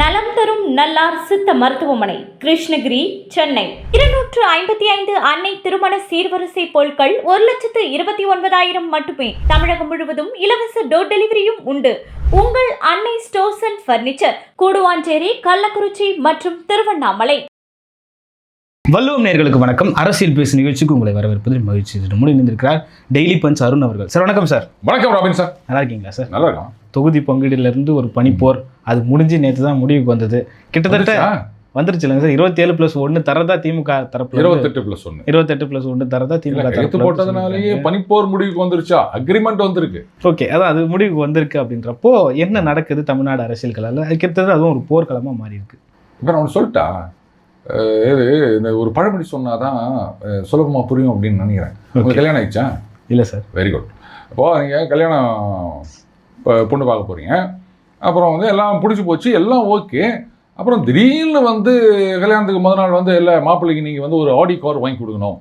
நலம் தரும் நல்லார் சித்த மருத்துவமனை, கிருஷ்ணகிரி, சென்னை. 255 அன்னை திருமண சீர்வரிசை பொருட்கள் 1,29,000 மட்டுமே. தமிழகம் முழுவதும் இலவச டோர் டெலிவரியும் உண்டு. உங்கள் Annai stores and furniture, Guduvanchery, Kallakurichi மற்றும் திருவண்ணாமலை. வள்ளுவம் நேயர்களுக்கு வணக்கம். அரசியல் பேசு நிகழ்ச்சிக்கு உங்களை வரவேற்பதில் மகிழ்ச்சி. இணைந்திருக்கிறார் டெய்லி பஞ்ச் அருண் அவர்கள். சார் வணக்கம். சார் வணக்கம் ராபின் சார். நல்லா இருக்கீங்களா சார்? நல்லா இருக்கும். தொகுதி பங்கீடுலேருந்து ஒரு பனிப்போர் அது முடிஞ்சு நேற்று தான் முடிவுக்கு வந்தது. கிட்டத்தட்ட வந்துருச்சு இல்லைங்க சார்? 27+1 தரதா திமுக தரப்பு, 28+1 28+1 தரதா திமுக தரப்பு போட்டதுனாலேயே பனிப்போர் முடிவுக்கு வந்துருச்சா? அக்ரிமெண்ட் வந்திருக்கு. ஓகே, அதான் அது முடிவுக்கு வந்திருக்கு. அப்படின்றப்போ என்ன நடக்குது தமிழ்நாடு அரசியல் கலால? கிட்டத்தட்ட அதுவும் ஒரு போர்க்களமாக மாறி இருக்கு. இப்போ நான் சொல்லிட்டா இந்த ஒரு பழமொழி சொன்னாதான் சுலபமாக புரியும் அப்படின்னு நினைக்கிறேன். உங்களுக்கு கல்யாணம் ஆயிடுச்சா? இல்லை சார். Very good. அப்போது நீங்கள் கல்யாணம் பொண்ணு பார்க்க போகிறீங்க. அப்புறம் வந்து எல்லாம் பிடிச்சி போச்சு, எல்லாம் ஓகே. அப்புறம் திடீர்னு வந்து கல்யாணத்துக்கு முதல் நாள் வந்து இல்லை மாப்பிள்ளைக்கு நீங்கள் வந்து ஒரு ஆடி கார் வாங்கி கொடுக்கணும்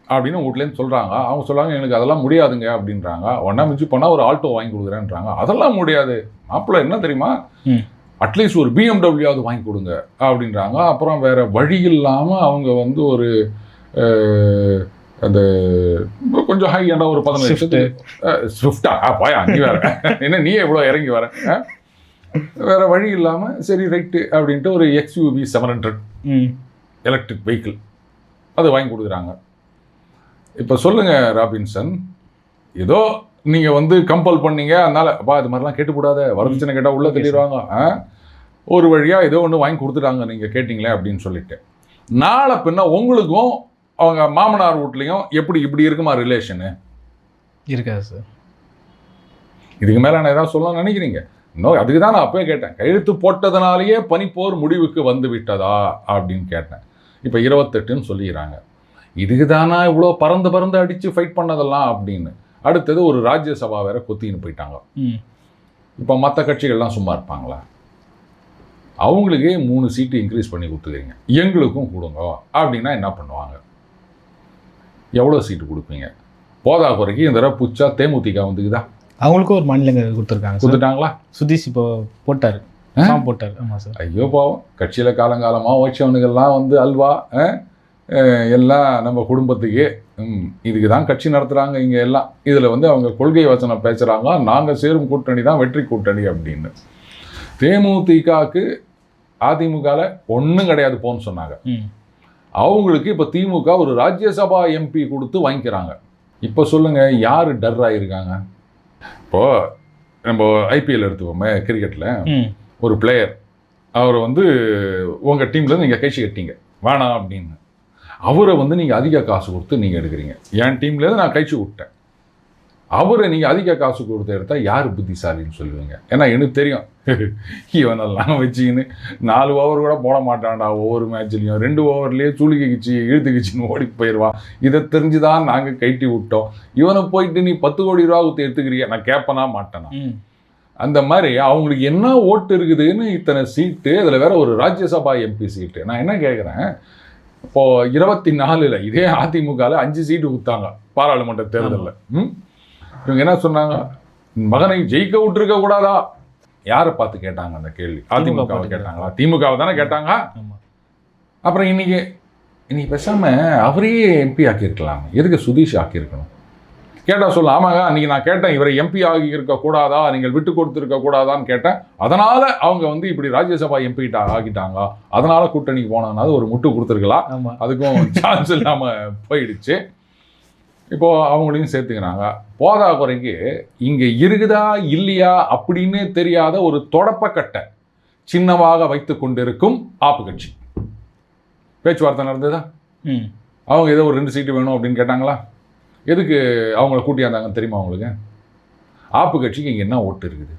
அப்படின்னு வீட்லேருந்து சொல்கிறாங்க. அவங்க சொல்கிறாங்க எனக்கு அதெல்லாம் முடியாதுங்க அப்படின்றாங்க. ஒன்றா மிஞ்சி போனால் ஒரு ஆல்டோ வாங்கி கொடுக்குறேன்றாங்க. அதெல்லாம் முடியாது, மாப்பிள்ளை என்ன தெரியுமா, அட்லீஸ்ட் ஒரு BMW வாங்கி கொடுங்க அப்படின்றாங்க. அப்புறம் வேறு வழி இல்லாமல் அவங்க வந்து ஒரு அந்த கொஞ்சம் ஹை எண்டாக ஒரு 15 லட்சத்துக்கு ஸ்விஃப்டா பாயா நீ வேற என்ன நீ எவ்வளோ இறங்கி வர, வேறு வழி இல்லாமல் சரி ரைட்டு அப்படின்ட்டு ஒரு XUV 700 எலக்ட்ரிக் வெஹிக்கிள் அது வாங்கி கொடுக்குறாங்க. இப்போ சொல்லுங்கள் ராபின்சன், ஏதோ நீங்கள் வந்து கம்பல் பண்ணீங்க, அதனால் அப்பா இது மாதிரிலாம் கேட்டுக்கூடாத, வரதட்சணை கேட்டால் உள்ளே தள்ளிடுவாங்க, ஒரு வழியாக ஏதோ ஒன்று வாங்கி கொடுத்துட்டாங்க நீங்கள் கேட்டிங்களே அப்படின்னு சொல்லிட்டு, நாளை பின்ன உங்களுக்கும் அவங்க மாமனார் வீட்லேயும் இப்படி இருக்குமா ரிலேஷனு? இருக்காது சார். இதுக்கு மேலே நான் ஏதாவது சொல்லணும்னு நினைக்கிறீங்க? இன்னும் அதுக்கு தான் நான் அப்போயே கேட்டேன், கையெழுத்து போட்டதுனாலேயே பனிப்போர் முடிவுக்கு வந்து விட்டதா அப்படின்னு கேட்டேன். இப்போ 28ன்னு சொல்லிக்கிறாங்க. இதுக்கு தானா இவ்வளோ பறந்து அடித்து ஃபைட் பண்ணதெல்லாம் அப்படின்னு. அடுத்தது ஒரு ராஜ்யசபா வேற கொத்தின்னு போயிட்டாங்க. இப்போ மற்ற கட்சிகள்லாம் சும்மா இருப்பாங்களா? அவங்களுக்கே 3 சீட்டு இன்க்ரீஸ் பண்ணி கொடுத்துக்கிறீங்க, எங்களுக்கும் கொடுங்க அப்படின்னா என்ன பண்ணுவாங்க? எவ்வளோ சீட்டு கொடுப்பீங்க? போதா குறைக்கு இந்த தடவை புச்சா தேமுதிக வந்துக்குதா? அவங்களுக்கும் ஒரு மாநிலங்கள் கொடுத்துட்டாங்களா? சுதீஷ் இப்போ போட்டார். ஆமாம் சார். ஐயோ பாவம், கட்சியில் காலங்காலமாக வச்சவனுக்கெல்லாம் வந்து அல்வா எல்லாம் நம்ம குடும்பத்துக்கே இதுக்கு தான் கட்சி நடத்துகிறாங்க இங்கே எல்லாம். இதில் வந்து அவங்க கொள்கை வசனம் பேசுகிறாங்க, நாங்கள் சேரும் கூட்டணி தான் வெற்றி கூட்டணி அப்படின்னு. தேமுதிகக்கு அதிமுகவில் ஒன்றும் கிடையாது போன்னு சொன்னாங்க. அவங்களுக்கு இப்போ திமுக ஒரு ராஜ்யசபா MP கொடுத்து வாங்கிக்கிறாங்க. இப்போ சொல்லுங்கள், யார் டர் ஆகியிருக்காங்க? இப்போது நம்ம IPL எடுத்துப்போமே, கிரிக்கெட்டில் ஒரு பிளேயர் அவரை வந்து உங்கள் டீம்லேருந்து நீங்கள் கட்சி கட்டிங்க வேணாம் அப்படின்னு, அவரை வந்து நீங்கள் அதிக காசு கொடுத்து நீங்கள் எடுக்கிறீங்க. என் டீம்லேருந்து நான் கழிச்சு விட்டேன், அவரை நீங்கள் அதிக காசு கொடுத்து எடுத்தால் யார் புத்திசாலின்னு சொல்லுவீங்க? ஏன்னா எனக்கு தெரியும் இவனெல்லாம் வச்சுக்கின்னு 4 ஓவர் கூட போட மாட்டான்டா ஒவ்வொரு மேட்ச்லேயும், 2 ஓவர்லேயே சுளுக்கிச்சு இழுத்துக்கிச்சின்னு ஓடி போயிடுவான். இதை தெரிஞ்சு தான் நாங்கள் கைட்டி விட்டோம். இவனை போயிட்டு நீ 10 கோடி ரூபா கொடுத்து எடுத்துக்கிறிய, நான் கேட்பனா மாட்டேனா? அந்த மாதிரி அவங்களுக்கு என்ன ஓட்டு இருக்குதுன்னு இத்தனை சீட்டு, அதில் வேற ஒரு ராஜ்யசபா MP சீட்டு. நான் என்ன கேட்குறேன், இப்போது 24ல் இதே அதிமுகவில் 5 சீட்டு கொடுத்தாங்க பாராளுமன்ற தேர்தலில். இவங்க என்ன சொன்னாங்க, மகனை ஜெயிக்க விட்டுருக்க கூடாதா? யாரை பார்த்து கேட்டாங்க அந்த கேள்வி? அதிமுகவை கேட்டாங்களா? திமுகவை தானே கேட்டாங்க. அப்புறம் இன்னைக்கு பேசாமல் அவரையே MP ஆக்கியிருக்கலாம், எதுக்கு சுதீஷ் ஆக்கியிருக்கணும்? கேட்டால் சொல்ல, ஆமாங்க அன்றைக்கி நான் கேட்டேன் இவரை MP ஆகி இருக்கக்கூடாதா, நீங்கள் விட்டு கொடுத்துருக்க கூடாதான்னு கேட்டேன், அதனால் அவங்க வந்து இப்படி ராஜ்யசபா MP ஆகிட்டாங்க, அதனால் கூட்டணிக்கு போனதுனால ஒரு முட்டு கொடுத்துருக்கலாம், அதுக்கும் சான்ஸ் இல்லாமல் போயிடுச்சு. இப்போது அவங்களையும் சேர்த்துக்கிறாங்க. போதா குறைக்கு இங்கே இருக்குதா இல்லையா அப்படின்னு தெரியாத ஒரு தொடப்பக்கட்டை சின்னமாக வைத்து கொண்டிருக்கும் ஆப்பு கட்சி. பேச்சுவார்த்தை நடந்ததா? அவங்க ஏதோ ஒரு 2 சீட்டு வேணும் அப்படின்னு கேட்டாங்களா? எதுக்கு அவங்கள கூட்டியாந்தாங்கன்னு தெரியுமா அவங்களுக்கு? ஆப்பு கட்சிக்கு இங்கே என்ன ஓட்டு இருக்குது?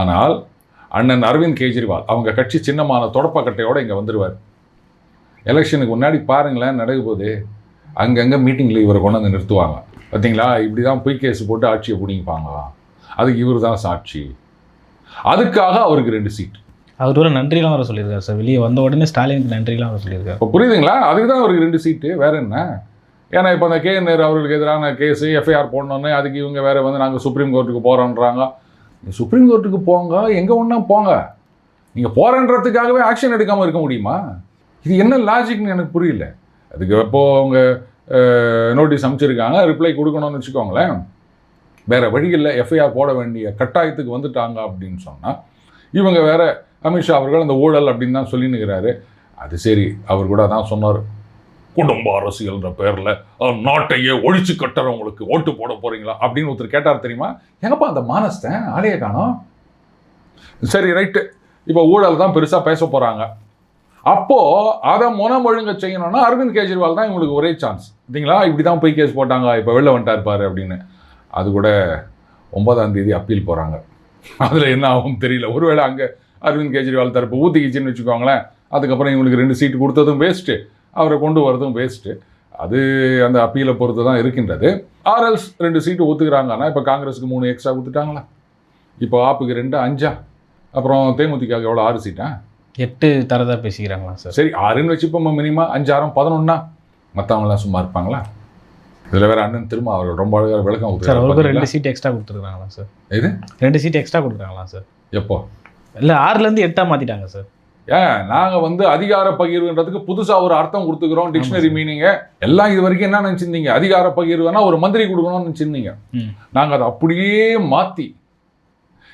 ஆனால் அண்ணன் அரவிந்த் கெஜ்ரிவால் அவங்க கட்சி சின்னமான தொடப்பக்கட்டையோடு இங்கே வந்துடுவார். எலெக்ஷனுக்கு முன்னாடி பாருங்களேன் நடக்க போது, அங்கங்கே மீட்டிங்கில் இவரை கொண்டு வந்து நிறுத்துவாங்க. பார்த்தீங்களா, இப்படி தான் பொய் கேஸ் போட்டு ஆட்சியை பிடிப்பாங்க, அதுக்கு இவர் தான் சாட்சி. அதுக்காக அவருக்கு 2 சீட். அவர் ஒரு நன்றிலாம் வர சொல்லியிருக்காரு சார். வெளியே வந்த உடனே ஸ்டாலினுக்கு நன்றிலாம் வர சொல்லியிருக்காரு. இப்போ புரியுதுங்களா? அதுக்கு தான் அவருக்கு 2 சீட்டு, வேற என்ன? ஏன்னா இப்போ அந்த KN நேரு அவர்களுக்கு எதிரான கேஸு FIR போடணுன்னு அதுக்கு இவங்க வேறு வந்து நாங்கள் சுப்ரீம் கோர்ட்டுக்கு போகிறோன்றாங்க. சுப்ரீம் கோர்ட்டுக்கு போங்க, எங்கே ஒன்றா போங்க. நீங்கள் போகிறன்றதுக்காகவே ஆக்ஷன் எடுக்காமல் இருக்க முடியுமா? இது என்ன லாஜிக்னு எனக்கு புரியல. அதுக்கு எப்போது அவங்க நோட்டீஸ் அனுப்பிச்சிருக்காங்க, ரிப்ளை கொடுக்கணும்னு வச்சுக்கோங்களேன். வேறு வழிகளில் எஃப்ஐஆர் போட வேண்டிய கட்டாயத்துக்கு வந்துட்டாங்க அப்படின்னு சொன்னால், இவங்க வேறு அமித்ஷா அவர்கள் அந்த ஊழல் அப்படின்னு தான் சொல்லினுக்கிறாரு. அது சரி, அவர் கூட தான் சொன்னார், குடும்ப அரசியல்ன்ற பேரில் நாட்டையே ஒழிச்சு கட்டுறவங்களுக்கு ஓட்டு போட போகிறீங்களா அப்படின்னு ஒருத்தர் கேட்டார் தெரியுமா? எங்கப்பா அந்த மானஸ்தன் ஆளையே காணோம். சரி ரைட்டு, இப்போ ஊழல் தான் பெருசாக பேச போகிறாங்க. அப்போது அதை ஒழுங்க செய்யணும்னா அரவிந்த் கெஜ்ரிவால் தான் இவங்களுக்கு ஒரே சான்ஸ். இல்லைங்களா? இப்படி தான் போய் கேஸ் போட்டாங்க, இப்போ வெளில வந்துட்டாருப்பார் அப்படின்னு. அது கூட 9ஆம் தேதி அப்பீல் போகிறாங்க. அதில் என்ன ஆகும் தெரியல. ஒருவேளை அங்கே அரவிந்த் கெஜ்ரிவால் தரப்பு ஊற்றிக்கிச்சின்னு வச்சுக்கோங்களேன், அதுக்கப்புறம் இவங்களுக்கு 2 சீட்டு கொடுத்ததும் வேஸ்ட்டு, அவரை கொண்டு வரதும் வேஸ்ட்டு. அது அந்த அப்பீலை பொறுத்து தான் இருக்கின்றது. ஆர்எல்ஸ் 2 சீட்டு ஒத்துக்கிறாங்கன்னா, இப்போ காங்கிரஸுக்கு 3 எக்ஸ்ட்ரா கொடுத்துட்டாங்களா, இப்போ ஆப்புக்கு 2, 5, அப்புறம் தேமுதிக எவ்வளோ 6 சீட்டா, 8 தரதா பேசிக்கிறாங்களா சார்? சரி 6ன்னு வச்சுப்போம், மினிமம் 5, 6, 11. மற்றவங்களாம் சும்மா இருப்பாங்களா? இதில் வேறு அண்ணன் திரும்ப அவர்கள் ரொம்ப அழகாக விளக்கம் சார். அவருக்கு 2 சீட் எக்ஸ்ட்ரா கொடுத்துருக்காங்களா சார்? இது 2 சீட் எக்ஸ்ட்ரா கொடுத்துருக்காங்களா சார்? எப்போ? இல்லை 6லேருந்து 8 மாற்றிட்டாங்க சார். நாங்கள் வந்து அதிகார பகிர்வுன்றதுக்கு புதுசாக ஒரு அர்த்தம் கொடுத்துக்கிறோம், டிக்ஷனரி மீனிங்கு எல்லாம். இது வரைக்கும் என்ன நினச்சிருந்தீங்க? அதிகார பகிர்வுனா ஒரு மந்திரி கொடுக்கணும்னு நினச்சிருந்தீங்க. நாங்கள் அதை அப்படியே மாற்றி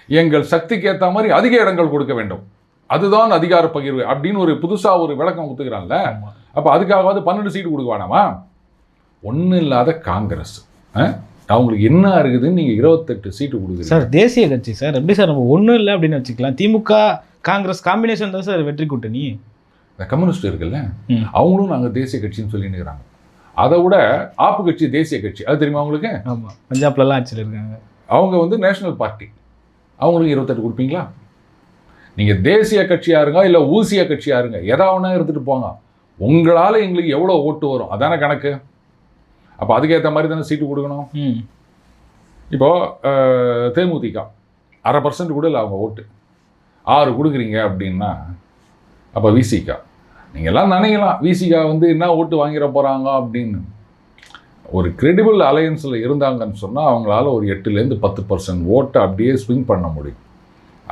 எங்கள் சக்திக்கு ஏற்ற மாதிரி அதிக இடங்கள் கொடுக்க வேண்டும், அதுதான் அதிகார பகிர்வு அப்படின்னு ஒரு புதுசாக ஒரு விளக்கம் கொடுத்துக்கிறான்ல. அப்போ அதுக்காகவாது 12 சீட்டு கொடுக்க வேணாமா? ஒன்றும் இல்லாத காங்கிரஸ் அவங்களுக்கு என்ன இருக்குதுன்னு நீங்கள் 28 சீட்டு கொடுக்குறீங்க சார். தேசிய கட்சி சார், எப்படி சார் நம்ம ஒன்றும் இல்லை அப்படின்னு வச்சுக்கலாம்? திமுக காங்கிரஸ் காம்பினேஷன் தான் சார் வெற்றி கூட்டணி. இந்த கம்யூனிஸ்ட் இருக்குல்ல, அவங்களும் நாங்கள் தேசிய கட்சின்னு சொல்லினுக்கிறாங்க. அதை விட ஆப்பு கட்சி தேசிய கட்சி, அது தெரியுமா அவங்களுக்கு? ஆமாம், பஞ்சாப்லலாம் ஆட்சியில் இருக்காங்க. அவங்க வந்து நேஷனல் பார்ட்டி, அவங்களுக்கு 28 கொடுப்பீங்களா? நீங்கள் தேசிய கட்சியாக இருங்க இல்லை ஊசிய கட்சியாக இருங்க, எதாவது எடுத்துகிட்டு போங்க, உங்களால் எங்களுக்கு எவ்வளோ ஓட்டு வரும் அதான கணக்கு. அப்போ அதுக்கேற்ற மாதிரி தானே சீட்டு கொடுக்கணும். இப்போது தேமுதிக 0.5% கூட இல்லை அவங்க ஓட்டு, 6 கொடுக்குறீங்க அப்படின்னா, அப்போ விசிகா நீங்கள் எல்லாம் நினைக்கலாம் விசிகா வந்து என்ன ஓட்டு வாங்கிட போகிறாங்க அப்படின்னு. ஒரு கிரெடிபிள் அலையன்ஸில் இருந்தாங்கன்னு சொன்னால் அவங்களால ஒரு 8லேருந்து 10% ஓட்டை அப்படியே ஸ்விங் பண்ண முடியும்.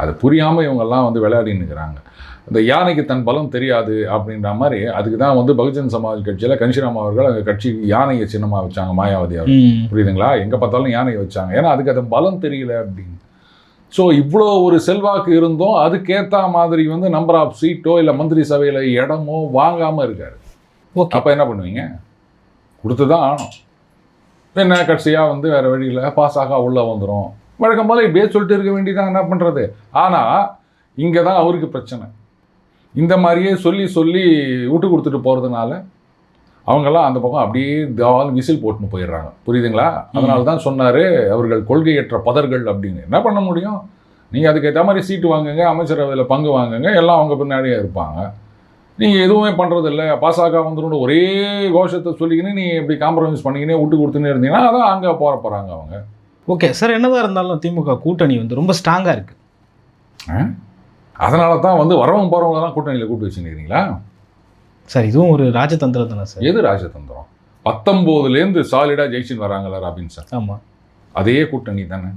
அது புரியாமல் இவங்கெல்லாம் வந்து விளையாடின்னுக்கிறாங்க. இந்த யானைக்கு தன் பலம் தெரியாது அப்படின்ற மாதிரி. அதுக்கு தான் வந்து பகுஜன் சமாஜ் கட்சியில் கன்ஷிராம் அவர்கள் அந்த கட்சி யானையை சின்னமாக வச்சாங்க, மாயாவதி அவர். புரியுதுங்களா? எங்கே பார்த்தாலும் யானையை வச்சாங்க, ஏன்னா அதுக்கு அது பலம் தெரியல அப்படின்னு. ஸோ இவ்வளோ ஒரு செல்வாக்கு இருந்தும் அதுக்கேற்ற மாதிரி வந்து நம்பர் ஆஃப் சீட்டோ இல்லை மந்திரி சபையில் இடமோ வாங்காமல் இருக்காரு. ஓகே, அப்போ என்ன பண்ணுவீங்க? கொடுத்து தான் ஆகணும். என்ன கட்சியாக வந்து வேறு வழியில் பாஸாக உள்ளே வந்துடும், வழக்கம் போல இப்படியே சொல்லிட்டு இருக்க வேண்டியதான். என்ன பண்ணுறது? ஆனால் இங்கே தான் அவருக்கு பிரச்சனை. இந்த மாதிரியே சொல்லி சொல்லி விட்டு கொடுத்துட்டு போகிறதுனால அவங்கெல்லாம் அந்த பக்கம் அப்படியே விசில் போட்டுன்னு போயிடுறாங்க. புரியுதுங்களா? அதனால தான் சொன்னார் அவர்கள் கொள்கையற்ற பதர்கள் அப்படின்னு. என்ன பண்ண முடியும்? நீங்கள் அதுக்கேற்ற மாதிரி சீட்டு வாங்குங்க, அமைச்சரவையில் பங்கு வாங்குங்க, எல்லாம் அவங்க பின்னாடியே இருப்பாங்க. நீங்கள் எதுவுமே பண்ணுறதில்ல, பாஸாக வந்துடும் ஒரே கோஷத்தை சொல்லிக்கின்னு நீங்கள் இப்படி காம்ப்ரமைஸ் பண்ணிக்கினே விட்டு கொடுத்துன்னே இருந்தீங்கன்னா அதான் அங்கே போகிறாங்க அவங்க. Okay sir. என்னதான் இருந்தாலும் திமுக கூட்டணி வந்து ரொம்ப ஸ்ட்ராங்காக இருக்குது. அதனால தான் வந்து வரவங்க போகிறவங்களெல்லாம் கூட்டணியில் கூப்பிட்டு வச்சுருக்கிறீங்களா சார்? இதுவும் ஒரு ராஜதந்திரம் தானே சார்? எது ராஜதந்திரம்? 19லேருந்து சாலிடாக ஜெயிச்சுன்னு வராங்களா ராபின்சன்? ஆமாம், அதே கூட்டணி தானே.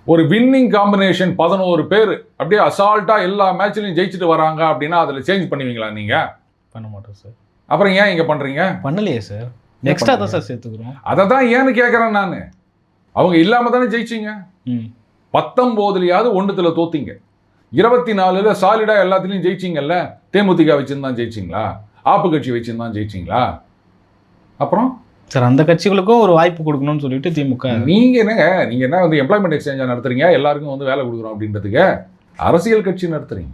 ஒரு வின்னிங் காம்பினேஷன் 11 பேர் அப்படியே அசால்ட்டாக எல்லா மேட்ச்லையும் ஜெயிச்சுட்டு வராங்க அப்படின்னா அதில் சேஞ்ச் பண்ணுவீங்களா நீங்கள்? பண்ண மாட்டோம் சார். அப்புறம் ஏன் இங்கே பண்ணுறீங்க? பண்ணலையே சார், நெக்ஸ்ட்டாக தான் சார் சேர்த்துக்கிறோம். அதை தான் ஏன்னு கேட்குறேன் நான். அவங்க இல்லாமல் தானே ஜெயிச்சிங்க. 19லயாவது 1த்துல தோத்தீங்க, 24ல் சாலிடாக எல்லாத்துலேயும் ஜெயிச்சிங்கல்ல. தேமுதிக வச்சுருந்தான் ஜெயிச்சிங்களா? ஆப்பு கட்சி வச்சுருந்தான் ஜெயிச்சிங்களா? அப்புறம் சார் அந்த கட்சிகளுக்கும் ஒரு வாய்ப்பு கொடுக்கணும்னு சொல்லிட்டு திமுக. நீங்கள் என்ன வந்து எம்ப்ளாய்மெண்ட் எக்ஸ்சேஞ்சாக நடத்துறீங்க, எல்லாருக்கும் வந்து வேலை கொடுக்குறோம் அப்படின்றதுக்கு அரசியல் கட்சி நடத்துறீங்க.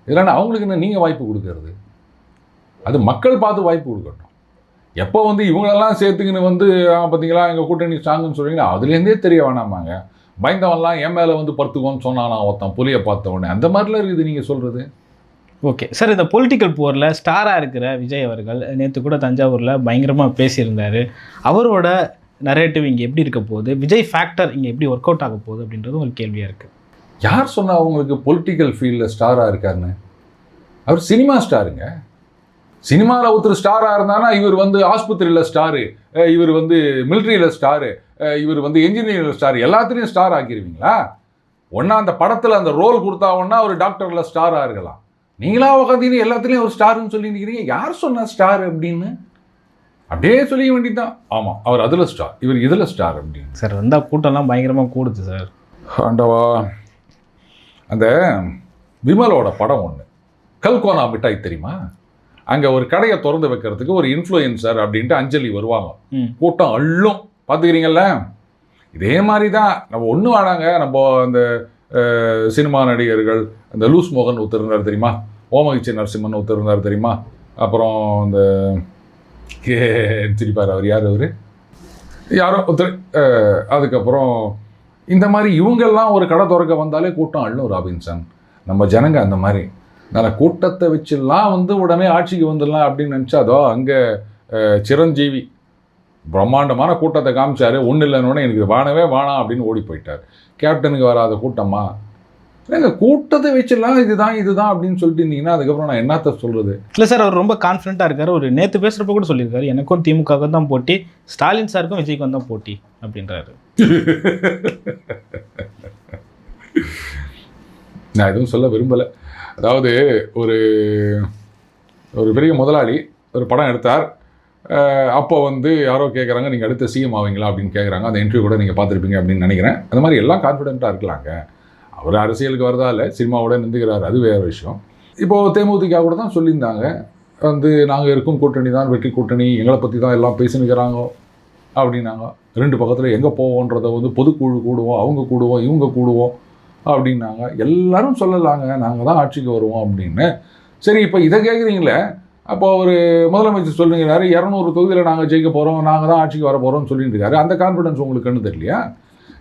இல்லைன்னா அவங்களுக்கு என்ன நீங்கள் வாய்ப்பு கொடுக்கறது? அது மக்கள் பார்த்து வாய்ப்பு கொடுக்கட்டும். எப்போ வந்து இவங்களெல்லாம் சேர்த்துக்கின்னு வந்து பார்த்தீங்களா எங்கள் கூட்டணி ஸ்ட்ராங்குன்னு சொல்கிறீங்களா, அதுலேருந்தே தெரிய வேணாமாங்க. பயந்தவன்லாம் என் மேலே வந்து படுத்துக்கோன்னு சொன்னானா ஒருத்தன் புலியை பார்த்த உடனே, அந்த மாதிரிலாம் இருக்குது நீங்கள் சொல்கிறது. Okay sir. இந்த பொலிட்டிக்கல் போரில் ஸ்டாராக இருக்கிற விஜய் அவர்கள் நேற்று கூட தஞ்சாவூரில் பயங்கரமாக பேசியிருந்தார். அவரோட நரேட்டிவ் இங்கே எப்படி இருக்க போகுது, விஜய் ஃபேக்டர் இங்கே எப்படி ஒர்க் அவுட் ஆக போகுது அப்படின்றது ஒரு கேள்வியாக இருக்குது. யார் சொன்னால் அவங்களுக்கு பொலிட்டிக்கல் ஃபீல்டில் ஸ்டாராக இருக்காருன்னு? அவர் சினிமா ஸ்டாருங்க. சினிமாவில் ஒருத்தர் ஸ்டாராக இருந்தானா இவர் வந்து ஆஸ்பத்திரியில் ஸ்டாரு, இவர் வந்து மிலிட்ரியில் ஸ்டாரு, இவர் வந்து என்ஜினியரிங்கில் ஸ்டார், எல்லாத்துலேயும் ஸ்டார் ஆக்கிடுவீங்களா? ஒன்றா அந்த படத்தில் அந்த ரோல் கொடுத்தாங்கன்னா ஒரு டாக்டரில் ஸ்டாராக இருக்கலாம். நீங்களா உட்காந்து எல்லாத்துலேயும் ஒரு ஸ்டார்னு சொல்லி நிற்கிறீங்க. யார் சொன்னா ஸ்டார் அப்படின்னு? அப்படியே சொல்லிக்க வேண்டியதுதான். ஆமாம், அவர் அதில் ஸ்டார், இவர் இதில் ஸ்டார் அப்படின்னு. சார் வந்தால் கூட்டம்லாம் பயங்கரமாக கூடுது சார். ஆண்டவா, அந்த விமலோட படம் ஒன்று, கல்கோனா மிட்டாய் தெரியுமா? அங்கே ஒரு கடையை திறந்து வைக்கிறதுக்கு ஒரு இன்ஃப்ளூயன்சர் அப்படின்ட்டு அஞ்சலி வருவாங்க. கூட்டம் அள்ளும், பார்த்துக்கிறீங்கல்ல? இதே மாதிரி தான் நம்ம ஒன்றும் வேணாங்க. நம்ம அந்த சினிமா நடிகர்கள், இந்த லூஸ் மோகன் ஒருத்தர் இருந்தார் தெரியுமா, ஓமகிச்சி நரசிம்மன் ஒருத்தர் இருந்தார் தெரியுமா, அப்புறம் இந்த திருப்பார், அவர் யார், அவர் யாரோ ஒருத்தர், அதுக்கப்புறம் இந்த மாதிரி இவங்கெல்லாம் ஒரு கடை திறக்க வந்தாலே கூட்டம் அள்ளும் ராபின்சன். நம்ம ஜனங்க அந்த மாதிரி நல்ல கூட்டத்தை வச்சுலாம் உடனே ஆட்சிக்கு வந்துடலாம் அப்படின்னு நினச்சாதோ, அங்கே சிரஞ்சீவி பிரம்மாண்டமான கூட்டத்தை காமிச்சார். ஒன்றும் இல்லைன்னு எனக்கு வானவே வானாம் அப்படின்னு ஓடி போயிட்டார். கேப்டனுக்கு வராத கூட்டமா? இல்லைங்க, கூட்டத்தை வச்சிடலாம், இதுதான் அப்படின்னு சொல்லிட்டு இருந்தீங்கன்னா அதுக்கப்புறம் நான் என்னத்த சொல்கிறது? இல்லை சார், அவர் ரொம்ப கான்ஃபிடென்ட்டாக இருக்கார். ஒரு நேற்று பேசுகிறப்ப கூட சொல்லியிருக்காரு, எனக்கும் திமுகவுக்கு தான் போட்டி, ஸ்டாலின் சாருக்கும் விஜய்க்கு தான் போட்டி அப்படின்றாரு. நான் எதுவும் சொல்ல விரும்பலை. அதாவது ஒரு பெரிய முதலாளி ஒரு படம் எடுத்தார். அப்போ யாரோ கேட்குறாங்க, நீங்கள் அடுத்த சிஎம் ஆவீங்களா அப்படின்னு கேட்குறாங்க. அந்த இன்டர்வியூ கூட நீங்கள் பார்த்துருப்பீங்க அப்படின்னு நினைக்கிறேன். அந்த மாதிரி எல்லாம் கான்ஃபிடென்ட்டாக இருக்கலாங்க. அவர் அரசியலுக்கு வரதா இல்லை, சினிமாவோட நின்றுக்கிறார், அது வேறு விஷயம். இப்போது தேமுதிக கூட தான் சொல்லியிருந்தாங்க, நாங்கள் இருக்கும் கூட்டணி தான் வெற்றி கூட்டணி, எங்களை பற்றி தான் எல்லாம் பேசினுக்கிறாங்க அப்படின்னாங்க. ரெண்டு பக்கத்தில் எங்கே போவோன்றதை பொதுக்குழு கூடுவோம், அவங்க கூடுவோம், இவங்க கூடுவோம் அப்படின்னாங்க. எல்லாரும் சொல்லலாங்க நாங்கள் தான் ஆட்சிக்கு வருவோம் அப்படின்னு. சரி, இப்போ இதை கேட்குறீங்களே, அப்போ ஒரு முதலமைச்சர் சொல்லுங்கிறாரு 200 தொகுதியில் நாங்கள் ஜெயிக்க போகிறோம், நாங்கள் தான் ஆட்சிக்கு வர போகிறோம்னு சொல்லிட்டு இருக்காரு. அந்த கான்ஃபிடன்ஸ் உங்களுக்கு கண்ணு தெரியலையா?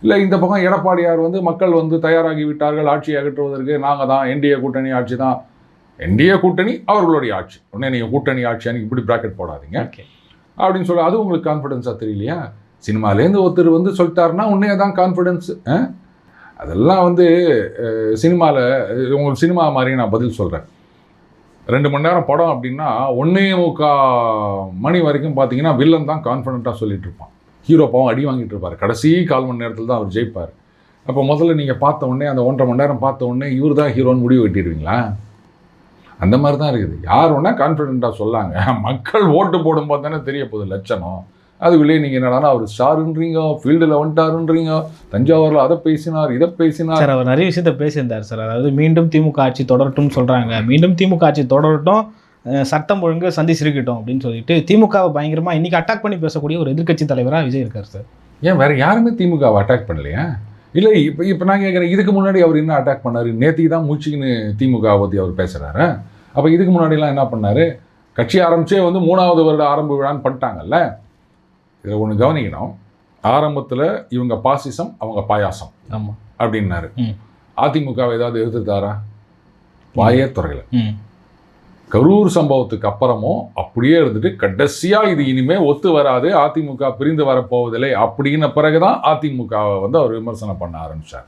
இல்லை இந்த பக்கம் எடப்பாடியார் மக்கள் தயாராகி விட்டார்கள் ஆட்சியை அகற்றுவதற்கு, நாங்கள் தான் என்டிஏ கூட்டணி ஆட்சி தான், என்டிஏ கூட்டணி அவர்களுடைய ஆட்சி, உடனே நீங்கள் கூட்டணி ஆட்சி அன்றைக்கி இப்படி ப்ராக்கெட் போடாதீங்க அப்படின்னு சொல்லி, அது உங்களுக்கு கான்ஃபிடென்ஸாக தெரியலையா? சினிமாலேருந்து ஒருத்தர் சொல்லிட்டாருன்னா உன்னே தான் கான்ஃபிடென்ஸு. அதெல்லாம் சினிமாவில் உங்களுக்கு சினிமா மாதிரி நான் பதில் சொல்கிறேன். 2 மணி நேரம் படம் அப்படின்னா 1.25 மணி வரைக்கும் பார்த்தீங்கன்னா வில்லன் தான் கான்ஃபிடென்ட்டாக சொல்லிட்டு இருப்பான், ஹீரோ பாவம் அடி வாங்கிட்டு இருப்பார். கடைசி 1/4 மணி நேரத்தில் தான் அவர் ஜெயிப்பார். அப்போ முதல்ல நீங்கள் பார்த்த உடனே அந்த 1.5 மணி நேரம் பார்த்த உடனே இவர் தான் ஹீரோன்னு முடிவு கட்டிடுவீங்களா? அந்த மாதிரி தான் இருக்குது. யார் வேணா கான்ஃபிடென்ட்டாக சொல்லாங்க, மக்கள் ஓட்டு போடும்போது தானே தெரிய போகுது லட்சணம். அதுக்குள்ளேயே நீங்கள் என்னடானா அவர் ஸ்டாருன்றீங்க, ஃபீல்டில் வந்துட்டாருன்றீங்க, தஞ்சாவூரில் அதை பேசினார் இதை பேசினார். சார் அவர் நிறைய விஷயத்த பேசியிருந்தார் சார். அதாவது மீண்டும் திமுக ஆட்சி தொடரட்டும்னு சொல்கிறாங்க, மீண்டும் திமுக ஆட்சி தொடரட்டும், சட்டம் ஒழுங்கு சந்தி சிரிக்கட்டும் அப்படின்னு சொல்லிட்டு திமுகவை பயங்கரமாக இன்றைக்கி அட்டாக் பண்ணி பேசக்கூடிய ஒரு எதிர்க்கட்சி தலைவராக விஜய் இருக்கார் சார். ஏன் வேறு யாருமே திமுகவை அட்டாக் பண்ணலையா? இல்லை, இப்போ நான் கேட்குறேன், இதுக்கு முன்னாடி அவர் என்ன அட்டாக் பண்ணார்? நேற்றுக்கு தான் மூச்சுக்குன்னு திமுகவை பற்றி அவர் பேசுகிறாரு. அப்போ இதுக்கு முன்னாடிலாம் என்ன பண்ணார்? கட்சி ஆரம்பித்தே 3வது வருட ஆரம்ப விழான்னு பண்ணிட்டாங்கல்ல. இதில் ஒன்று கவனிக்கணும், ஆரம்பத்தில் இவங்க பாசிசம் அவங்க பாயாசம் ஆமாம் அப்படின்னாரு. அதிமுகவை ஏதாவது எதிர்த்தாரா? வாயே துறையில். கரூர் சம்பவத்துக்கு அப்புறமும் அப்படியே இருந்துட்டு கடைசியாக இது இனிமேல் ஒத்து வராது, அதிமுக பிரிந்து வரப்போவதில்லை அப்படின்ன பிறகுதான் அதிமுகவை அவர் விமர்சனம் பண்ண ஆரம்பித்தார்.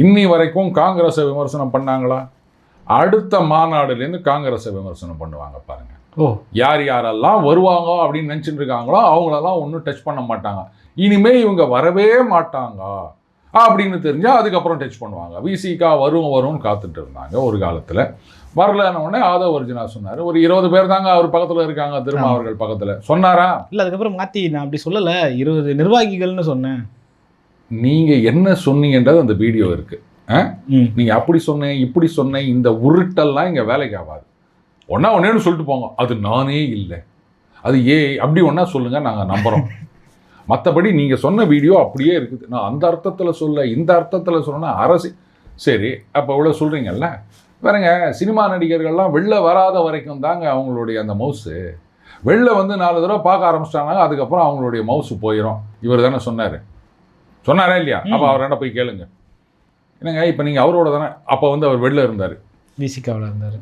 இன்னி வரைக்கும் காங்கிரஸை விமர்சனம் பண்ணாங்களா? அடுத்த மாநாடுலேருந்து காங்கிரஸை விமர்சனம் பண்ணுவாங்க பாருங்கள். யார் யாரெல்லாம் வருவாங்க அப்படின்னு நினச்சிட்டு இருக்காங்களோ அவங்களெல்லாம் ஒன்றும் டச் பண்ண மாட்டாங்க. இனிமேல் இவங்க வரவே மாட்டாங்க அப்படின்னு தெரிஞ்சால் அதுக்கப்புறம் டச் பண்ணுவாங்க. விசிகா வரும்னு காத்துட்டு இருந்தாங்க ஒரு காலத்தில். வரலன்னொடனே ஆதவ் அர்ஜுனா சொன்னார், ஒரு 20 பேர் தாங்க அவர் பக்கத்தில் இருக்காங்க, திரும்ப அவர்கள் பக்கத்தில் சொன்னாரா? இல்லை, அதுக்கப்புறம் மாற்றி நான் அப்படி சொல்லலை, 20 நிர்வாகிகள்னு சொன்னேன். நீங்கள் என்ன சொன்னீங்கன்றது அந்த வீடியோ இருக்குது. நீங்கள் அப்படி சொன்னேன் இப்படி சொன்னேன், இந்த உருட்டெல்லாம் இங்கே வேலைக்கு ஆகாது. ஒன்றேன்னு சொல்லிட்டு போங்க, அது நானே இல்லை, அது அப்படி ஒன்றா சொல்லுங்கள், நாங்கள் நம்புகிறோம். மற்றபடி நீங்கள் சொன்ன வீடியோ அப்படியே இருக்குது. நான் அந்த அர்த்தத்தில் சொல்ல, இந்த அர்த்தத்தில் சொன்னால் சரி, அப்போ இவ்வளோ சொல்கிறீங்கல்ல. பாருங்க, சினிமா நடிகர்கள்லாம் வெளில வராத வரைக்கும் தாங்க அவங்களுடைய அந்த மவுஸு. வெளில 4 தடவை பார்க்க ஆரம்பிச்சிட்டாங்க, அதுக்கப்புறம் அவங்களுடைய மவுஸு போயிடும். இவர் தானே சொன்னாரா இல்லையா? அப்போ அவர்கிட்ட போய் கேளுங்க. என்னங்க, இப்போ நீங்கள் அவரோட தானே அப்போ அவர் வெளில இருந்தார், விசிகாவில் இருந்தார்.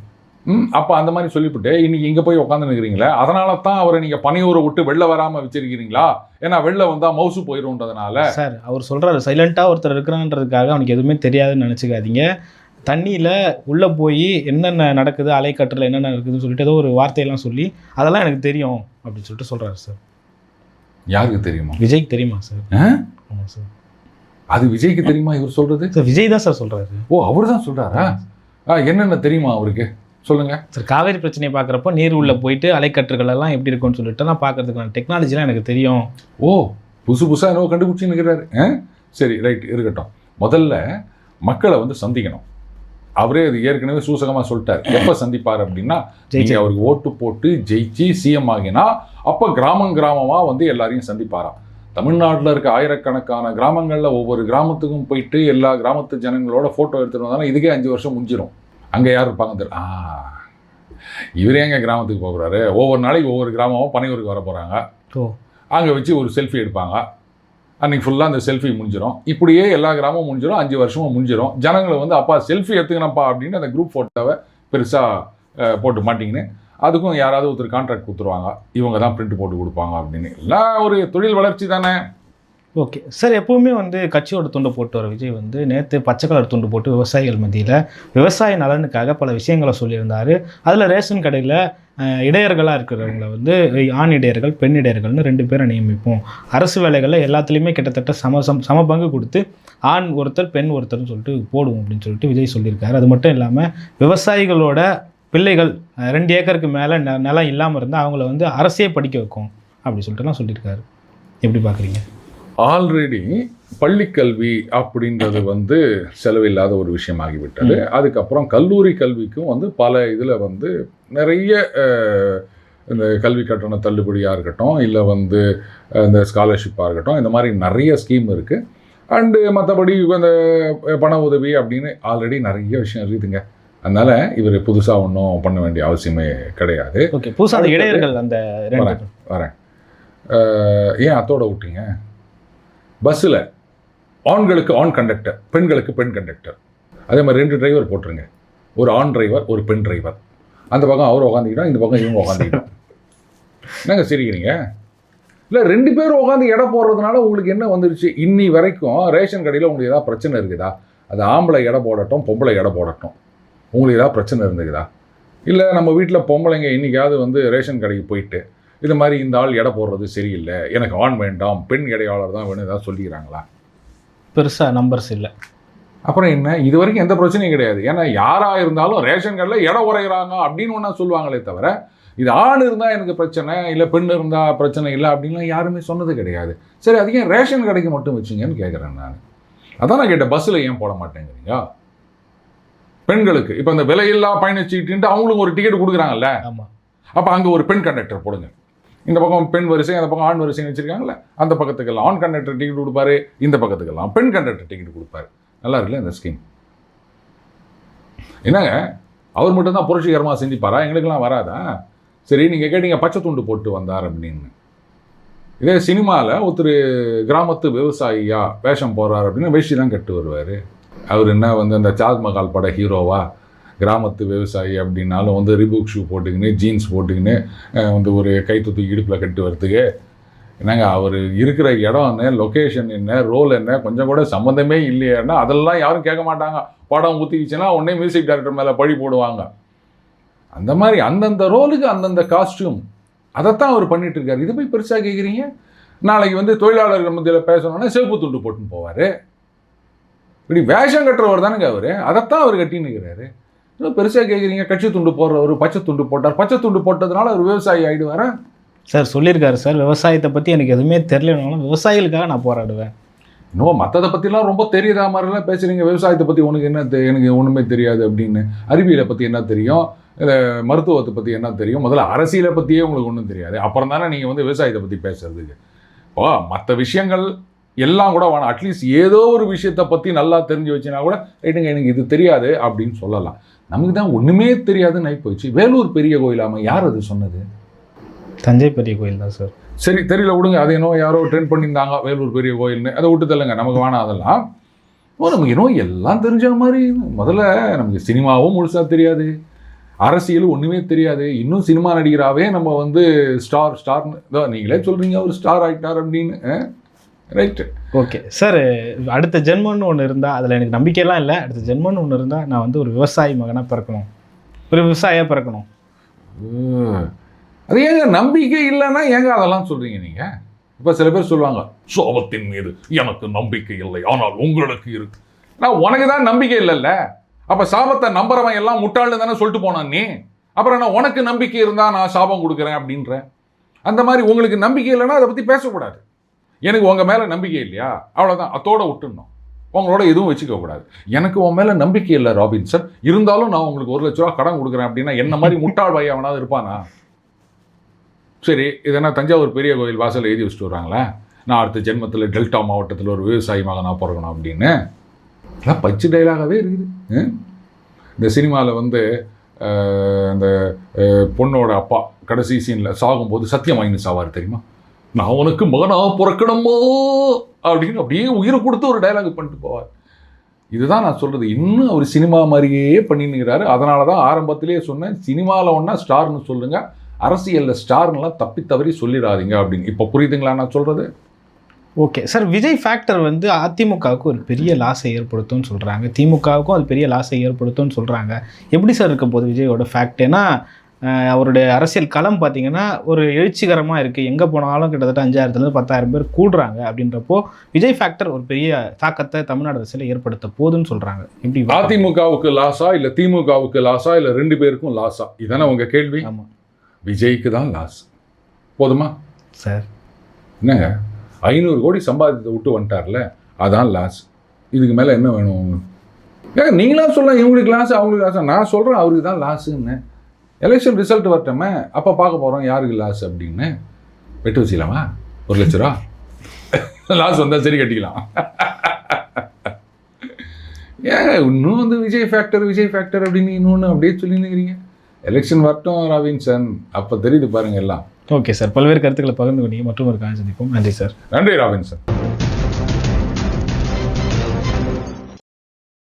அப்போ அந்த மாதிரி சொல்லிவிட்டு இன்றைக்கி இங்கே போய் உட்காந்துருக்கிறீங்களே, அதனால தான் அவரை நீங்கள் பணியூரை விட்டு வெளில வராமல் வச்சிருக்கிறீங்களா? ஏன்னா வெளில வந்தால் மவுசு போயிடும்ன்றதுனால. சார் அவர் சொல்கிறாரு, சைலண்ட்டாக ஒருத்தர் இருக்கிறான்றதுக்காக அவனுக்கு எதுவுமே தெரியாதுன்னு நினச்சிக்காதீங்க. தண்ணியில் உள்ளே போய் என்னென்ன நடக்குது, அலைக்கட்டில் என்னென்ன இருக்குதுன்னு சொல்லிட்டு ஏதோ ஒரு வார்த்தையெல்லாம் சொல்லி அதெல்லாம் எனக்கு தெரியும் அப்படின்னு சொல்லிட்டு சொல்கிறாரு சார். யாருக்கு தெரியுமா? விஜய்க்கு தெரியுமா சார்? ஆமாம் சார். அது விஜய்க்கு தெரியுமா இவர் சொல்றது? சார் விஜய் தான் சார் சொல்கிறாரு. ஓ, அவர் தான் சொல்கிறாரா? என்னென்ன தெரியுமா அவருக்கு? சொல்லுங்க சார். காவேரி பிரச்சனையை பார்க்குறப்போ நீர் உள்ள போயிட்டு அலைக்கற்றுகள் எல்லாம் எப்படி இருக்கும்னு சொல்லிட்டு நான் பார்க்கறதுக்கான டெக்னாலஜிலாம் எனக்கு தெரியும். ஓ, புதுசாக என்னவோ கண்டுபிடிச்சின்னு இருக்கிறாரு. சரி, ரைட், இருக்கட்டும். முதல்ல மக்களை வந்து சந்திக்கணும். அவரே அது ஏற்கனவே சூசகமாக சொல்லிட்டார். எப்போ சந்திப்பார் அப்படின்னா, நீங்கள் அவருக்கு ஓட்டு போட்டு ஜெயிச்சு சிஎம் ஆகினா அப்போ கிராமமாக வந்து எல்லாரையும் சந்திப்பாராம். தமிழ்நாட்டில் இருக்க ஆயிரக்கணக்கான கிராமங்களில் ஒவ்வொரு கிராமத்துக்கும் போயிட்டு எல்லா கிராமத்து ஜனங்களோட ஃபோட்டோ எடுத்துகிட்டு வந்தாலும் இதுக்கே 5 வருஷம் முடிஞ்சிடும். அங்கே யார் இருப்பாங்க தெரியல. இவரே எங்கள் கிராமத்துக்கு போகிறாரு. ஒவ்வொரு நாளைக்கு ஒவ்வொரு கிராமமும் பனையூருக்கு வர போகிறாங்க. அங்கே வச்சு ஒரு செல்ஃபி எடுப்பாங்க. அன்றைக்கி ஃபுல்லாக அந்த செல்ஃபி முடிஞ்சிடும். இப்படியே எல்லா கிராமமும் முடிஞ்சிடும். 5 வருஷமும் முடிஞ்சிடும். ஜனங்களை வந்து அப்பா செல்ஃபி எடுத்துக்கணப்பா அப்படின்னு அந்த குரூப் ஃபோட்டோவை பெருசாக போட்டு மாட்டிங்கன்னு அதுக்கும் யாராவது ஒருத்தர் கான்ட்ராக்ட் கொடுத்துருவாங்க. இவங்க தான் பிரிண்ட் போட்டு கொடுப்பாங்க அப்படின்னு. எல்லாம் ஒரு தொழில் வளர்ச்சி தானே. Okay sir. எப்போவுமே வந்து கட்சியோட துண்டு போட்டு வர விஜய் வந்து நேற்று பச்சை கலர் துண்டு போட்டு விவசாயிகள் மத்தியில் விவசாய நலனுக்காக பல விஷயங்களை சொல்லியிருந்தார். அதில் ரேஷன் கடையில் இடையர்களாக இருக்கிறவங்கள வந்து ஆண் இடையர்கள் பெண் இடையர்கள்னு 2 பேரை நியமிப்போம். அரசு வேலைகளில் எல்லாத்துலேயுமே கிட்டத்தட்ட சம பங்கு கொடுத்து ஆண் ஒருத்தர் பெண் ஒருத்தர்னு சொல்லிட்டு போடுவோம் அப்படின்னு சொல்லிட்டு விஜய் சொல்லியிருக்காரு. அது மட்டும் இல்லாமல் விவசாயிகளோட பிள்ளைகள் 2 ஏக்கருக்கு மேலே நிலம் இல்லாமல் இருந்தால் அவங்கள வந்து அரசே படிக்க வைக்கும் அப்படி சொல்லிட்டுலாம் சொல்லியிருக்காரு. எப்படி பார்க்குறீங்க? ஆல்ரெடி பள்ளிக்கல்வி அப்படின்றது வந்து செலவில்லாத ஒரு விஷயமாகிவிட்டது. அதுக்கப்புறம் கல்லூரி கல்விக்கும் வந்து பல இதில் வந்து நிறைய இந்த கல்வி கட்டண தள்ளுபடியாக இருக்கட்டும், இல்லை வந்து இந்த ஸ்காலர்ஷிப்பாக இருக்கட்டும், இந்த மாதிரி நிறைய ஸ்கீம் இருக்குது. அண்டு மற்றபடி இந்த பண உதவி அப்படின்னு ஆல்ரெடி நிறைய விஷயம் இருக்குதுங்க. அதனால் இவர் புதுசாக ஒன்றும் பண்ண வேண்டிய அவசியமே கிடையாது. ஓகே, புதுசாக அந்த இடையர்கள் அந்த வரேன். ஏன் அத்தோட விட்டீங்க? பஸ்ஸில் ஆண்களுக்கு ஆண் கண்டக்டர், பெண்களுக்கு பெண் கண்டக்டர். அதே மாதிரி 2 டிரைவர் போட்டுருங்க. ஒரு ஆண் டிரைவர், ஒரு பெண் டிரைவர். அந்த பக்கம் அவர் உக்காந்துக்கிட்டோம், இந்த பக்கம் இவங்க உக்காந்துக்கிட்டோம். என்னங்க சிரிக்கிறீங்க? இல்லை, 2 பேரும் உட்காந்து எடை போடுறதுனால உங்களுக்கு என்ன வந்துருச்சு? இன்னி வரைக்கும் ரேஷன் கடையில் உங்களுக்கு ஏதாவது பிரச்சனை இருக்குதா? அது ஆம்பளை எடை போடட்டும், பொம்பளை எடை போடட்டும், உங்களுக்கு ஏதாவது பிரச்சனை இருந்துக்குதா? இல்லை நம்ம வீட்டில் பொம்பளைங்க இன்றைக்காவது வந்து ரேஷன் கடைக்கு போயிட்டு இது மாதிரி இந்த ஆள் எடை போடுறது சரியில்லை, எனக்கு ஆண் வேண்டாம், பெண் எடையாளர் தான் வேணும், ஏதாவது சொல்லிக்கிறாங்களா? பெருசாக நம்பர்ஸ் இல்லை. அப்புறம் என்ன, இது வரைக்கும் எந்த பிரச்சனையும் கிடையாது. ஏன்னா யாராக இருந்தாலும் ரேஷன் கார்டில் எடை உரைகிறாங்க அப்படின்னு ஒன்றா சொல்லுவாங்களே தவிர, இது ஆண் இருந்தால் எனக்கு பிரச்சனை இல்லை, பெண் இருந்தால் பிரச்சனை இல்லை அப்படின்லாம் யாருமே சொன்னது கிடையாது. சரி, அது ஏன் ரேஷன் கடைக்கு மட்டும் வச்சிங்கன்னு கேட்குறேன் நான். அதான் நான் கேட்டேன், பஸ்ஸில் ஏன் போட மாட்டேங்கிறீங்க? பெண்களுக்கு இப்போ இந்த விலையில்லா பயணச்சீட்டுன்ட்டு அவங்களுக்கு ஒரு டிக்கெட் கொடுக்குறாங்கல்ல. ஆமாம். அப்போ அங்கே ஒரு பெண் கண்டக்டர் போடுங்க. இந்த பக்கம் பெண் வரிசை, அந்த பக்கம் ஆண் வரிசைன்னு வச்சுருக்காங்களே, அந்த பக்கத்துக்கெல்லாம் ஆண் கண்டக்டர் டிக்கெட் கொடுப்பாரு, இந்த பக்கத்துக்கெல்லாம் பெண் கண்டக்டர் டிக்கெட் கொடுப்பாரு. நல்லா இருக்குல்ல இந்த ஸ்கீம்? என்னங்க, அவர் மட்டும்தான் புரட்சிகரமாக சிந்திப்பாரா? எங்களுக்கெல்லாம் வராதா? சரி, நீங்கள் கேட்டீங்க பச்சை துண்டு போட்டு வந்தார் அப்படின்னு. இதே சினிமாவில் ஒருத்தர் கிராமத்து விவசாயியா வேஷம் போடுறார் அப்படின்னா வேஷ்டி தான் கட்டு வருவார். அவர் என்ன வந்து அந்த தாஜ்மஹால் பட ஹீரோவா? கிராமத்து விவசாயி அப்படின்னாலும் வந்து ரிபூக் ஷூ போட்டுக்கின்னு ஜீன்ஸ் போட்டுக்கின்னு வந்து ஒரு கைத்தூக்கி இடுப்பில் கட்டு வரத்துக்கு என்னங்க, அவர் இருக்கிற இடம் என்ன, லொக்கேஷன் என்ன, ரோல் என்ன, கொஞ்சம் கூட சம்மந்தமே இல்லையான்னா அதெல்லாம் யாரும் கேட்க மாட்டாங்க. படம் ஊற்றிக்கிச்சுன்னா உடனே மியூசிக் டைரக்டர் மேலே பழி போடுவாங்க. அந்த மாதிரி அந்தந்த ரோலுக்கு அந்தந்த காஸ்டியூம், அதைத்தான் அவர் பண்ணிட்டு இருக்காரு. இதை போய் பெருசாக கேட்குறீங்க? நாளைக்கு வந்து தொழிலாளர்கள் மத்தியில் பேசணுன்னா செவப்பு துண்டு போட்டுன்னு போவார். இப்படி வேஷம் கட்டுறவர் தானுங்க அவர். அதைத்தான் அவர் கட்டின்னு இருக்கிறாரு. இன்னும் பெருசாக கேட்குறீங்க? கட்சி துண்டு போடுறவர் பச்சை துண்டு போட்டார். பச்சை துண்டு போட்டதுனால அவர் விவசாயி ஆகிடுவாரா? சார் சொல்லியிருக்காரு சார், விவசாயத்தை பற்றி எனக்கு எதுவுமே தெரியலனாலும் விவசாயிகளுக்காக நான் போராடுவேன். இன்னும் மற்றதை பற்றிலாம் ரொம்ப தெரியாத மாதிரிலாம் பேசுகிறீங்க. விவசாயத்தை பற்றி உனக்கு என்ன எனக்கு ஒன்றுமே தெரியாது அப்படின்னு. அறிவியலை பற்றி என்ன தெரியும்? மருத்துவத்தை பற்றி என்ன தெரியும்? முதல்ல அரசியலை பற்றியே உங்களுக்கு ஒன்றும் தெரியாது. அப்புறம் தானே நீங்கள் வந்து விவசாயத்தை பற்றி பேசுறதுக்கு. இப்போ மற்ற விஷயங்கள் எல்லாம் கூட வேணாம், அட்லீஸ்ட் ஏதோ ஒரு விஷயத்தை பற்றி நல்லா தெரிஞ்சு வச்சுனா கூட ரைட்டுங்க, எனக்கு இது தெரியாது அப்படின்னு சொல்லலாம். நமக்கு தான் ஒன்றுமே தெரியாதுன்னு ஆகி போயிடுச்சு. வேலூர் பெரிய கோயிலாமல் யார் அது சொன்னது? தஞ்சை பெரிய கோயில் தான் சார். சரி, தெரியல, விடுங்க. அது என்னோ யாரோ ட்ரெண்ட் பண்ணியிருந்தாங்க வேலூர் பெரிய கோயில்னு, அதை விட்டு தள்ளுங்க, நமக்கு வேணாம் அதெல்லாம். நமக்கு இன்னும் எல்லாம் தெரிஞ்ச மாதிரி. முதல்ல நமக்கு சினிமாவும் முழுசாக தெரியாது, அரசியலும் ஒன்றுமே தெரியாது. இன்னும் சினிமா நடிகராகவே நம்ம வந்து ஸ்டார்னு நீங்களே சொல்கிறீங்க, ஒரு ஸ்டார் ஆகிட்டார் அப்படின்னு. Right, okay sir. அடுத்த ஜென்மன்னு ஒன்று இருந்தால், அதில் எனக்கு நம்பிக்கையெல்லாம் இல்லை. அடுத்த ஜென்மன்னு ஒன்று இருந்தால் நான் வந்து ஒரு விவசாயி மகனாக பிறக்கணும், ஒரு விவசாயியாக பிறக்கணும். அது ஏங்க நம்பிக்கை இல்லைன்னா ஏங்க அதெல்லாம் சொல்கிறீங்க நீங்கள்? இப்போ சில பேர் சொல்லுவாங்க சோபத்தின் மீது எனக்கு நம்பிக்கை இல்லை, ஆனால் உங்களுக்கு இருக்கு. நான் உனக்கு தான் நம்பிக்கை இல்லைல்ல, அப்போ சாபத்தை நம்புறவன் எல்லாம் முட்டாள்னு தானே சொல்லிட்டு போனான் நீ. அப்புறம் நான் உனக்கு நம்பிக்கை இருந்தால் நான் சாபம் கொடுக்குறேன் அப்படின்றேன். அந்த மாதிரி உங்களுக்கு நம்பிக்கை இல்லைன்னா அதை பற்றி பேசக்கூடாது. எனக்கு உங்கள் மேலே நம்பிக்கை இல்லையா, அவ்வளோதான், அத்தோட விட்டுடணும். உங்களோட எதுவும் வச்சுக்க கூடாது. எனக்கு உன் மேலே நம்பிக்கை இல்லை ராபின்சன், இருந்தாலும் நான் உங்களுக்கு 1 லட்ச ரூபா கடன் கொடுக்குறேன் அப்படின்னா என்ன மாதிரி முட்டாள் பையன் அவனாவது இருப்பானா? சரி, இதெல்லாம் தஞ்சாவூர் பெரிய கோயில் வாசலில் எழுதி வச்சுட்டு வர்றாங்களே, நான் அடுத்த ஜென்மத்தில் டெல்டா மாவட்டத்தில் ஒரு விவசாயி மகனாக பிறக்கணும் அப்படின்னு. எல்லாம் பச்சு டைலாகவே இருக்குது. இந்த சினிமாவில் வந்து அந்த பொண்ணோட அப்பா கடைசி சீனில் சாகும்போது சத்தியம் வாங்கி சாவார் தெரியுமா, நான் உனக்கு மகனாக பிறக்கணுமோ அப்படின்னு அப்படியே உயிரை கொடுத்து ஒரு டைலாக் பண்ணிட்டு போவார். இதுதான் நான் சொல்கிறது, இன்னும் அவர் சினிமா மாதிரியே பண்ணினுங்கிறாரு. அதனால தான் ஆரம்பத்திலேயே சொன்னேன், சினிமாவில் ஒன்றா ஸ்டார்னு சொல்லுங்கள், அரசியலில் ஸ்டார்னுலாம் தப்பி தவறி சொல்லிடாதீங்க அப்படின்னு. இப்போ புரியுதுங்களா நான் சொல்கிறது? ஓகே சார், விஜய் ஃபேக்டர் வந்து அதிமுகவுக்கு ஒரு பெரிய லாஸை ஏற்படுத்தும்னு சொல்கிறாங்க, திமுகவுக்கும் அது பெரிய லாஸை ஏற்படுத்தும்னு சொல்கிறாங்க. எப்படி சார் இருக்க போகுது விஜயோட ஃபேக்ட்? ஏன்னா அவருடைய அரசியல் களம் பார்த்தீங்கன்னா ஒரு எழுச்சிகரமாக இருக்குது. எங்கே போனாலும் கிட்டத்தட்ட 5000 10,000 பேர் கூடுறாங்க. அப்படின்றப்போ விஜய் ஃபேக்டர் ஒரு பெரிய தாக்கத்தை தமிழ்நாடு அரசியலில் ஏற்படுத்த போகுதுன்னு சொல்கிறாங்க. எப்படி அதிமுகவுக்கு லாஸா இல்லை திமுகவுக்கு லாஸா இல்லை 2 பேருக்கும் லாஸா? இதானே உங்கள் கேள்வி? ஆமாம், விஜய்க்கு தான் லாஸ். போதுமா சார்? என்னங்க 500 கோடி சம்பாதித்தை விட்டு வந்துட்டார்ல, அதான் லாஸ். இதுக்கு மேலே என்ன வேணும்? ஏங்க நீங்களா சொல்லலாம் இவங்களுக்கு லாஸ் அவங்களுக்கு லாஸா? நான் சொல்கிறேன் அவருக்கு தான் லாஸுன்னு. எலெக்ஷன் ரிசல்ட் வரட்டோமே, அப்போ பார்க்க போகிறோம் யாருக்கு லாஸ் அப்படின்னு. வெட்டு வச்சுக்கலாமா 1 லட்ச ரூபா? லாஸ் வந்தால் சரி கட்டிக்கலாம். ஏங்க இன்னும் வந்து விஜய் ஃபேக்டர் அப்படின்னு இன்னொன்று அப்படியே சொல்லினுக்கிறீங்க. எலெக்ஷன் வரட்டும் ராபின்சன், அப்போ தெரியுது பாருங்க எல்லாம். ஓகே சார், பல்வேறு கருத்துக்களை பகிர்ந்து கொண்டீங்க. மற்றும் ஒரு காட்சி சந்திப்போம். நன்றி சார். நன்றி ராபின்சன்.